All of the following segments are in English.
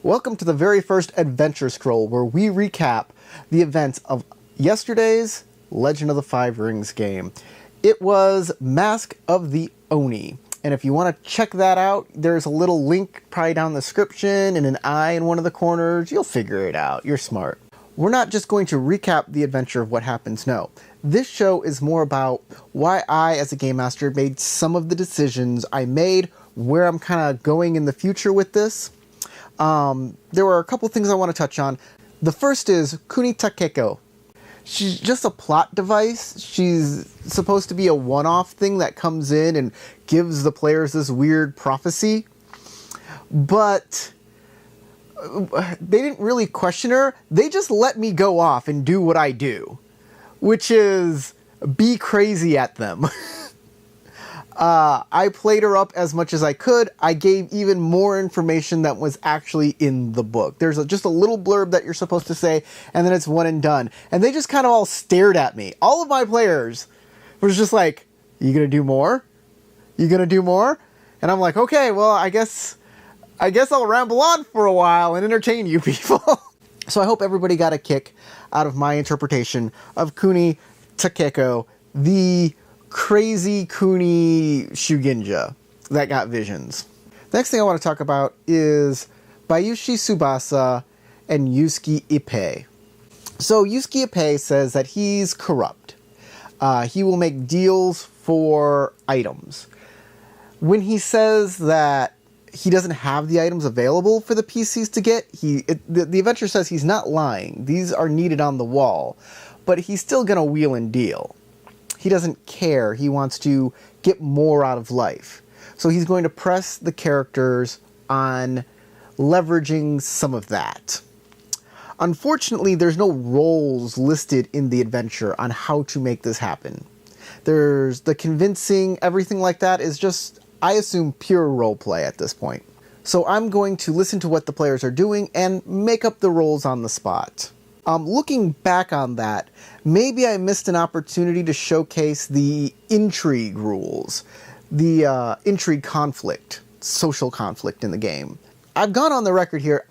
Welcome to the very first Adventure Scroll, where we recap the events of yesterday's Legend of the Five Rings game. It was Mask of the Oni, and if you want to check that out, there's a little link probably down in the description and an eye in one of the corners. You'll figure it out. You're smart. We're not just going to recap the adventure of what happens, no. This show is more about why I, as a game master, made some of the decisions I made, where I'm kind of going in the future with this. There were a couple things I want to touch on. The first is Kuni Takeko. She's just a plot device. She's supposed to be a one-off thing that comes in and gives the players this weird prophecy. But they didn't really question her. They just let me go off and do what I do, which is be crazy at them. I played her up as much as I could. I gave even more information that was actually in the book. There's just a little blurb that you're supposed to say, and then it's one and done. And they just kind of all stared at me. All of my players was just like, you gonna do more? You gonna do more? And I'm like, okay, well, I guess I'll ramble on for a while and entertain you people. So I hope everybody got a kick out of my interpretation of Kuni Takeko, the crazy Kuni Shugenja that got visions. The next thing I want to talk about is Bayushi Tsubasa and Yusuke Ippei. So Yusuke Ippei says that he's corrupt. He will make deals for items. When he says that he doesn't have the items available for the PCs to get, the adventure says he's not lying. These are needed on the wall, but he's still going to wheel and deal. He doesn't care. He wants to get more out of life. So he's going to press the characters on leveraging some of that. Unfortunately, there's no roles listed in the adventure on how to make this happen. There's the convincing, everything like that is just, I assume, pure roleplay at this point. So I'm going to listen to what the players are doing and make up the roles on the spot. Looking back on that, maybe I missed an opportunity to showcase the intrigue rules, the intrigue conflict, social conflict in the game. I've gone on the record here,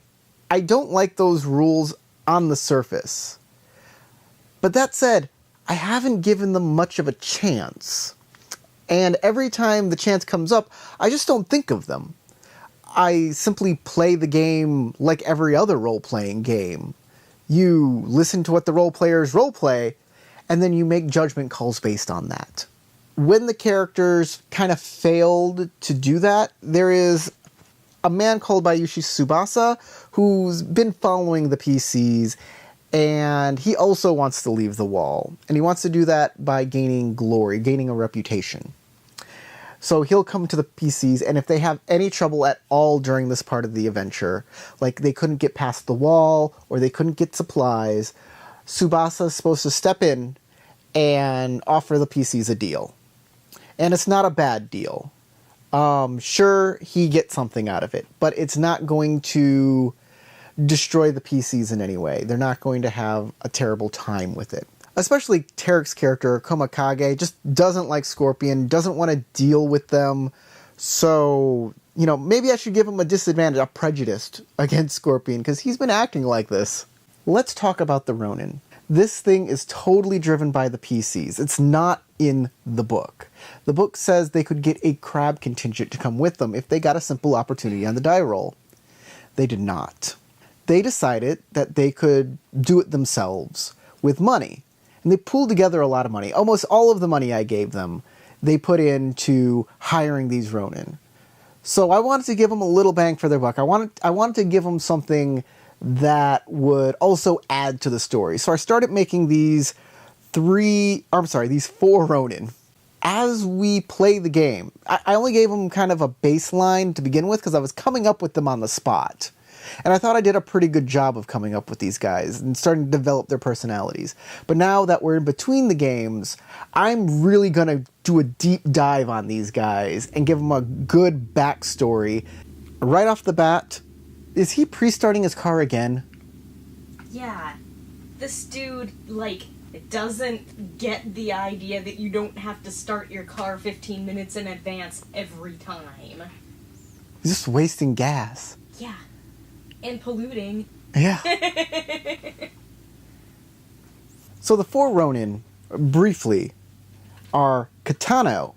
I don't like those rules on the surface. But that said, I haven't given them much of a chance. And every time the chance comes up, I just don't think of them. I simply play the game like every other role-playing game. You listen to what the role players roleplay, and then you make judgment calls based on that. When the characters kind of failed to do that, there is a man called Bayushi Tsubasa who's been following the PCs, and he also wants to leave the wall. And he wants to do that by gaining glory, gaining a reputation. So he'll come to the PCs, and if they have any trouble at all during this part of the adventure, like they couldn't get past the wall, or they couldn't get supplies, Tsubasa is supposed to step in and offer the PCs a deal. And it's not a bad deal. Sure, he gets something out of it, but it's not going to destroy the PCs in any way. They're not going to have a terrible time with it. Especially Tarek's character, Komakage, just doesn't like Scorpion, doesn't want to deal with them. So, maybe I should give him a disadvantage, a prejudice against Scorpion, because he's been acting like this. Let's talk about the Ronin. This thing is totally driven by the PCs. It's not in the book. The book says they could get a crab contingent to come with them if they got a simple opportunity on the die roll. They did not. They decided that they could do it themselves with money. And they pooled together a lot of money. Almost all of the money I gave them, they put into hiring these Ronin. So I wanted to give them a little bang for their buck. I wanted to give them something that would also add to the story. So I started making these four Ronin. As we play the game, I only gave them kind of a baseline to begin with because I was coming up with them on the spot. And I thought I did a pretty good job of coming up with these guys and starting to develop their personalities. But now that we're in between the games, I'm really going to do a deep dive on these guys and give them a good backstory. Right off the bat, is he pre-starting his car again? Yeah. This dude, doesn't get the idea that you don't have to start your car 15 minutes in advance every time. He's just wasting gas. Yeah. And polluting. Yeah. So the 4 Ronin, briefly, are Kitano,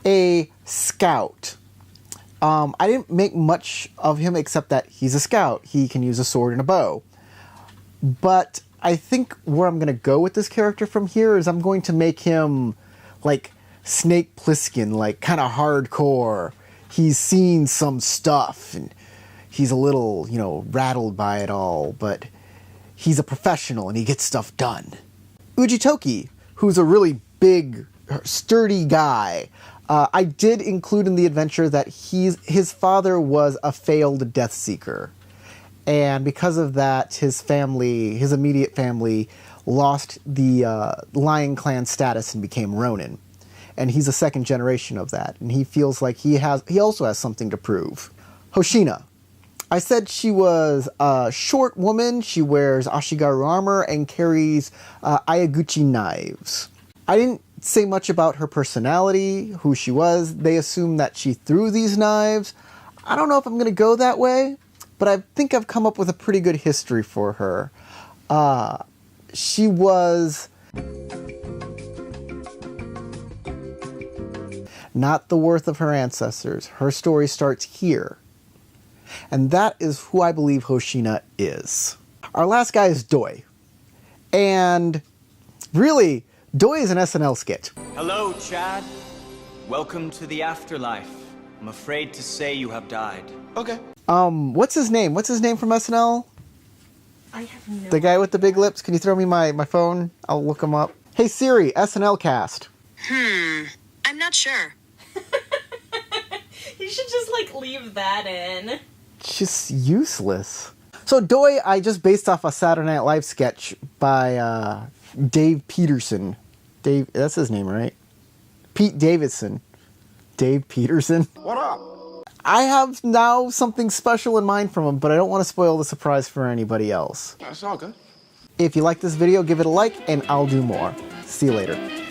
a scout. I didn't make much of him except that he's a scout. He can use a sword and a bow. But I think where I'm going to go with this character from here is I'm going to make him like Snake Plissken, like kind of hardcore. He's seen some stuff and he's a little, rattled by it all, but he's a professional and he gets stuff done. Ujitoki, who's a really big, sturdy guy. I did include in the adventure that his father was a failed Death Seeker. And because of that, his immediate family, lost the Lion Clan status and became Ronin. And he's a second generation of that. And he feels like he also has something to prove. Hoshina. I said she was a short woman. She wears Ashigaru armor and carries Ayaguchi knives. I didn't say much about her personality, who she was. They assume that she threw these knives. I don't know if I'm going to go that way, but I think I've come up with a pretty good history for her. She was not the worth of her ancestors. Her story starts here. And that is who I believe Hoshina is. Our last guy is Doi. And really, Doi is an SNL skit. Hello, Chad. Welcome to the afterlife. I'm afraid to say you have died. Okay. What's his name? What's his name from SNL? I have no The guy with the big lips? Can you throw me my phone? I'll look him up. Hey Siri, SNL cast. I'm not sure. You should just, leave that in. Just useless. So Doi, I just based off a Saturday Night Live sketch by Dave Peterson. Dave, that's his name, right? Pete Davidson. Dave Peterson. What up? I have now something special in mind from him, but I don't want to spoil the surprise for anybody else. That's all good. If you like this video, give it a like, and I'll do more. See you later.